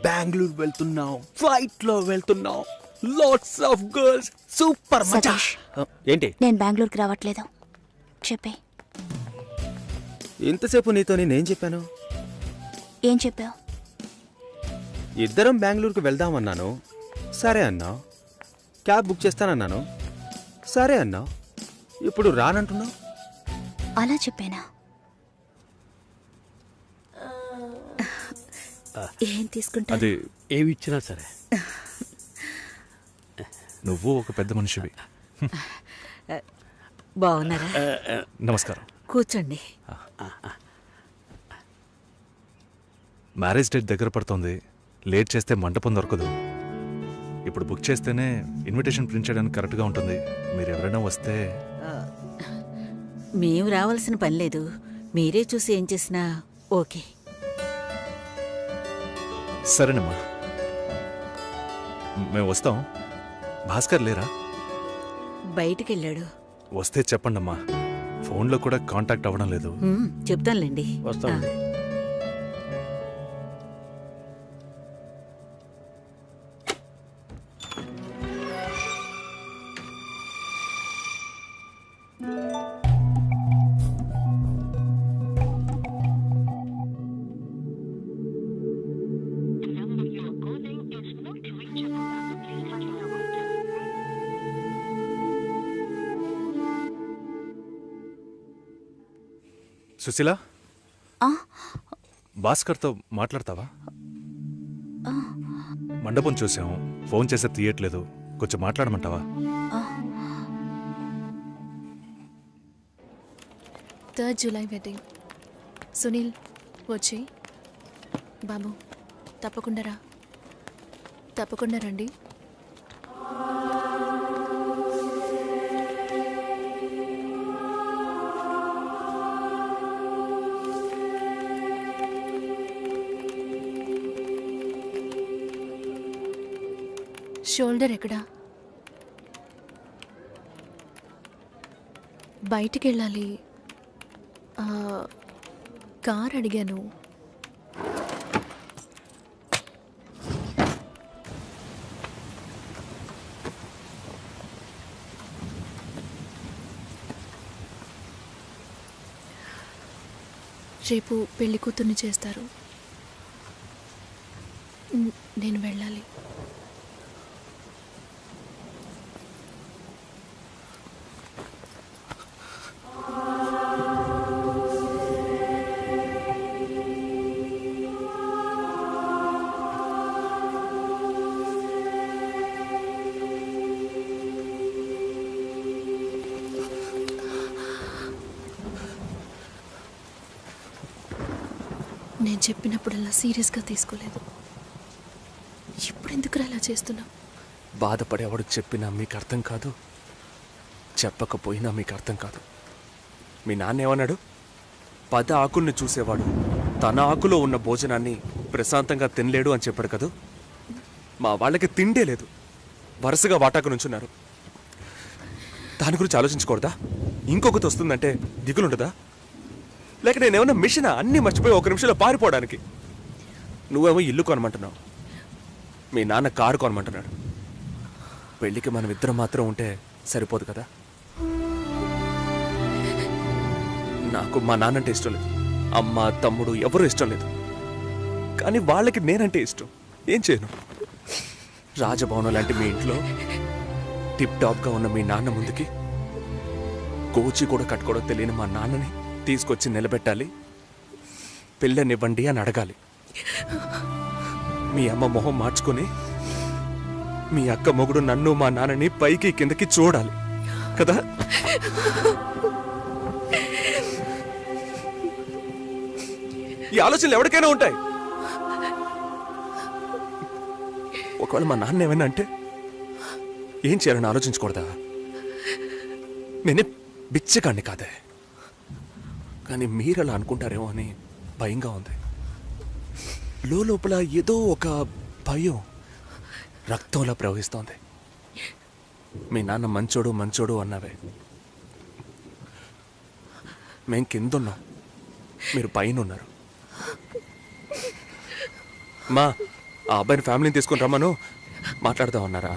బెంగళూరు వెళ్తున్నావు, ఫ్లైట్ లో వెళ్తున్నావు, లాట్స్ ఆఫ్ గర్ల్స్, సూపర్ మచా. సతీష్. ఏంటి నేను బెంగళూరుకి రావట్లేదు. చెప్పే. ఇంతసేపు నీతో నేనేం చెప్పాను? ఏం చెప్పావు? ఇద్దరం బెంగళూరుకు వెళ్దామన్నాను, సరే అన్నావు. క్యాబ్ బుక్ చేస్తానన్నాను, సరే అన్నావు. ఇప్పుడు రానంటున్నావు. అలా చెప్పానా? ఏం తీసుకుంటా? అది ఏమి ఇచ్చినా సరే. నువ్వు ఒక పెద్ద మనిషివి. బాగున్నారా? నమస్కారం. కూర్చోండి. మ్యారేజ్ డేట్ దగ్గర పడుతోంది. లేట్ చేస్తే మంటపం దొరకదు. ఇప్పుడు బుక్ చేస్తేనే ఇన్విటేషన్ ప్రింట్ చేయడానికి కరెక్ట్గా ఉంటుంది. మీరు ఎవరైనా వస్తే. మేము రావాల్సిన పని లేదు. మీరే చూసి ఏం చేసినా ఓకే. సరేనమ్మా, మేము వస్తాం. భాస్కర్ లేరా? బయటికెళ్ళాడు. వస్తే చెప్పండమ్మా. ఫోన్లో కూడా కాంటాక్ట్ అవ్వడం లేదు. చెప్తానులేండి. వస్తామండి. సుశీల, ఆ? భాస్కర్తో మాట్లాడతావా? మండపం చూసాం, ఫోన్ చేస్తే తీయట్లేదు. కొంచెం మాట్లాడమంటావా? 3rd July wedding. సునీల్ వచ్చి. బాబు తప్పకుండా రండి. షోల్డర్ ఎక్కడా? బయటికి వెళ్ళాలి. కార్ అడిగాను. రేపు పెళ్లి కూతుర్ని చేస్తారు. నేను వెళ్ళాలి. నేను చెప్పినప్పుడల్లా సీరియస్గా తీసుకోలేదు. ఇప్పుడు ఎందుకు అలా చేస్తున్నావు? బాధపడేవాడు చెప్పినా మీకు అర్థం కాదు, చెప్పకపోయినా మీకు అర్థం కాదు. మీ నాన్న ఏమన్నాడు? 10 ఆకుల్ని చూసేవాడు తన ఆకులో ఉన్న భోజనాన్ని ప్రశాంతంగా తినలేడు అని చెప్పాడు కదా. మా వాళ్ళకి తిండే లేదు, వరుసగా వాటాకు నుంచున్నారు. దాని గురించి ఆలోచించకూడదా? ఇంకొకటి వస్తుందంటే దిగులుండదా? లేక నేనేమన్నా మిషనా అన్నీ మర్చిపోయి 1 నిమిషంలో పారిపోవడానికి? నువ్వేమో ఇల్లు కొనమంటున్నావు, మీ నాన్న కారు కొనమంటున్నాడు. పెళ్ళికి మనం ఇద్దరం మాత్రం ఉంటే సరిపోదు కదా. నాకు మా నాన్నంటే ఇష్టం లేదు, అమ్మ తమ్ముడు ఎవరూ ఇష్టం లేదు. కానీ వాళ్ళకి నేనంటే ఇష్టం. ఏం చేయను? రాజభవనం లాంటి మీ ఇంట్లో టిప్ టాప్గా ఉన్న మీ నాన్న ముందుకి కోచి కూడా కట్టుకోవడం తెలియని మా నాన్నని తీసుకొచ్చి నిలబెట్టాలి. పిల్లనివ్వండి అని అడగాలి. మీ అమ్మ మొహం మార్చుకొని మీ అక్క మొగుడు నన్ను మా నాన్నని పైకి కిందకి చూడాలి కదా. ఈ ఆలోచనలు ఎవరికైనా ఉంటాయి. ఒకవేళ మా నాన్న ఏమైనా అంటే ఏం చేయాలని ఆలోచించకూడదా? నేనే బిచ్చగాన్ని కాదే, కానీ మీరు అలా అనుకుంటారేమో అని భయంగా ఉంది. లోపల ఏదో ఒక భయం రక్తంలా ప్రవహిస్తోంది. మీ నాన్న మంచోడు అన్నావే, మేం కిందున్నాం, మీరు పైన ఉన్నారు. మా ఆ అబ్బాయిని ఫ్యామిలీని తీసుకుని రమ్మను మాట్లాడదాం అన్నారా?